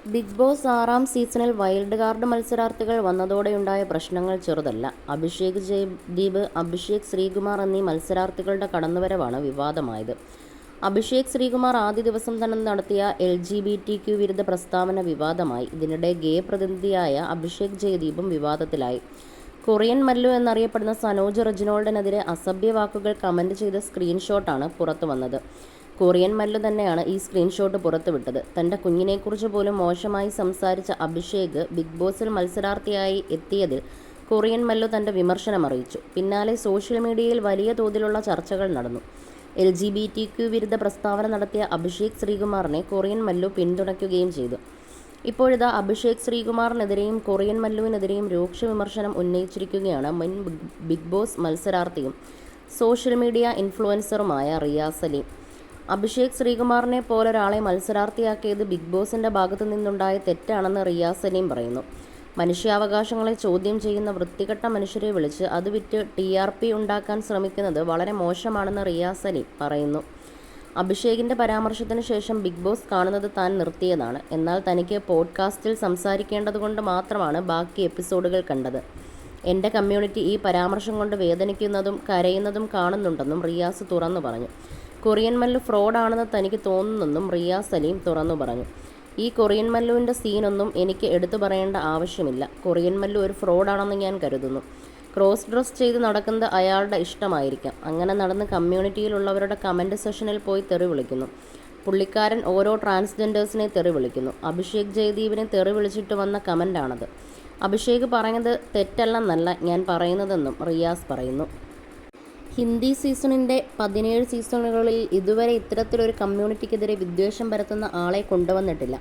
Big boss 6-ാം സീസണിൽ wild card മത്സരാർത്ഥികൾ വന്നതോടെയുണ്ടായ പ്രശ്നങ്ങൾ ചെറുതല്ല. അഭിഷേക് ജയദീപ്, അഭിഷേക് ശ്രീകുമാർ എന്നീ മത്സരാർത്ഥികളുടെ കടന്നുവരവാണ് വിവാദമായത്. അഭിഷേക് ശ്രീകുമാർ ആദ്യ ദിവസം തന്നെ നടത്തിയ LGBTQ വിരുദ്ധ പ്രസ്താവന വിവാദമായി. ഇതിനിടെ ഗേ പ്രതിനിധിയായ അഭിഷേക് ജയദീപും വിവാദത്തിലായി. കൊറിയൻ മല്ലു എന്നറിയപ്പെടുന്ന സനോജ് റെജിനോൾഡിനെതിരെ അസഭ്യ വാക്കുകൾ കമന്റ് ചെയ്ത സ്ക്രീൻഷോട്ടാണ് പുറത്തുവന്നത്. കൊറിയൻ മല്ലു തന്നെയാണ് ഈ സ്ക്രീൻഷോട്ട് പുറത്തുവിട്ടത്. തൻ്റെ കുഞ്ഞിനെക്കുറിച്ച് പോലും മോശമായി സംസാരിച്ച അഭിഷേക് ബിഗ് ബോസിൽ മത്സരാർത്ഥിയായി എത്തിയതിൽ കൊറിയൻ മല്ലു തൻ്റെ വിമർശനം അറിയിച്ചു. പിന്നാലെ സോഷ്യൽ മീഡിയയിൽ വലിയ തോതിലുള്ള ചർച്ചകൾ നടന്നു. LGBTQ വിരുദ്ധ പ്രസ്താവന നടത്തിയ അഭിഷേക് ശ്രീകുമാറിനെ കൊറിയൻ മല്ലു പിന്തുണയ്ക്കുകയും ചെയ്തു. ഇപ്പോഴിതാ അഭിഷേക് ശ്രീകുമാറിനെതിരെയും കൊറിയൻ മല്ലുവിനെതിരെയും രൂക്ഷ വിമർശനം ഉന്നയിച്ചിരിക്കുകയാണ് മുൻ ബിഗ് ബോസ് മത്സരാർത്ഥിയും സോഷ്യൽ മീഡിയ ഇൻഫ്ലുവൻസറുമായ റിയാസ് സലീം. അഭിഷേക് ശ്രീകുമാറിനെ പോലൊരാളെ മത്സരാർത്ഥിയാക്കിയത് ബിഗ് ബോസിൻ്റെ ഭാഗത്തു നിന്നുണ്ടായ തെറ്റാണെന്ന് റിയാസ് സലീം പറയുന്നു. മനുഷ്യാവകാശങ്ങളെ ചോദ്യം ചെയ്യുന്ന വൃത്തികെട്ട മനുഷ്യരെ വിളിച്ച് അത് വിറ്റ് TRP ഉണ്ടാക്കാൻ ശ്രമിക്കുന്നത് വളരെ മോശമാണെന്ന് റിയാസ് സലീം പറയുന്നു. അഭിഷേകിൻ്റെ പരാമർശത്തിന് ശേഷം ബിഗ് ബോസ് കാണുന്നത് താൻ നിർത്തിയതാണ്. എന്നാൽ തനിക്ക് പോഡ്കാസ്റ്റിൽ സംസാരിക്കേണ്ടതുകൊണ്ട് മാത്രമാണ് ബാക്കി എപ്പിസോഡുകൾ കണ്ടത്. എൻ്റെ കമ്മ്യൂണിറ്റി ഈ പരാമർശം കൊണ്ട് വേദനിക്കുന്നതും കരയുന്നതും കാണുന്നുണ്ടെന്നും റിയാസ് തുറന്നു പറഞ്ഞു. കൊറിയൻ മല്ലു ഫ്രോഡാണെന്ന് തനിക്ക് തോന്നുന്നെന്നും റിയാസ് സലീം തുറന്നു പറഞ്ഞു. ഈ കൊറിയൻ മല്ലുവിൻ്റെ സീനൊന്നും എനിക്ക് എടുത്തു പറയേണ്ട ആവശ്യമില്ല. കൊറിയൻ മല്ലു ഒരു ഫ്രോഡാണെന്ന് ഞാൻ കരുതുന്നു. ക്രോസ് ഡ്രസ് ചെയ്ത് നടക്കുന്നത് അയാളുടെ ഇഷ്ടമായിരിക്കാം. അങ്ങനെ നടന്ന് കമ്മ്യൂണിറ്റിയിലുള്ളവരുടെ കമൻറ്റ് സെഷനിൽ പോയി തെറി വിളിക്കുന്നു. പുള്ളിക്കാരൻ ഓരോ ട്രാൻസ്ജെൻഡേഴ്സിനെ തെറി വിളിക്കുന്നു. അഭിഷേക് ജയദീപിനെ തെറി വിളിച്ചിട്ട് വന്ന കമൻ്റാണത്. അഭിഷേക് പറഞ്ഞത് തെറ്റല്ലെന്നല്ല ഞാൻ പറയുന്നതെന്നും റിയാസ് പറയുന്നു. ഹിന്ദി സീസണിൻ്റെ 17 സീസണുകളിൽ ഇതുവരെ ഇത്തരത്തിലൊരു കമ്മ്യൂണിറ്റിക്കെതിരെ വിദ്വേഷം പരത്തുന്ന ആളെ കൊണ്ടുവന്നിട്ടില്ല.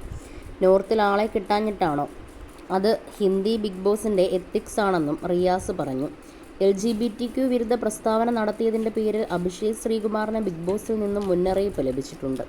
നോർത്തിൽ ആളെ കിട്ടാഞ്ഞിട്ടാണോ? അത് ഹിന്ദി ബിഗ് ബോസിൻ്റെ എത്തിക്സ് ആണെന്നും റിയാസ് പറഞ്ഞു. LGBTQ വിരുദ്ധ പ്രസ്താവന നടത്തിയതിൻ്റെ പേരിൽ അഭിഷേക് ശ്രീകുമാറിന് ബിഗ് ബോസിൽ നിന്നും മുന്നറിയിപ്പ് ലഭിച്ചിട്ടുണ്ട്.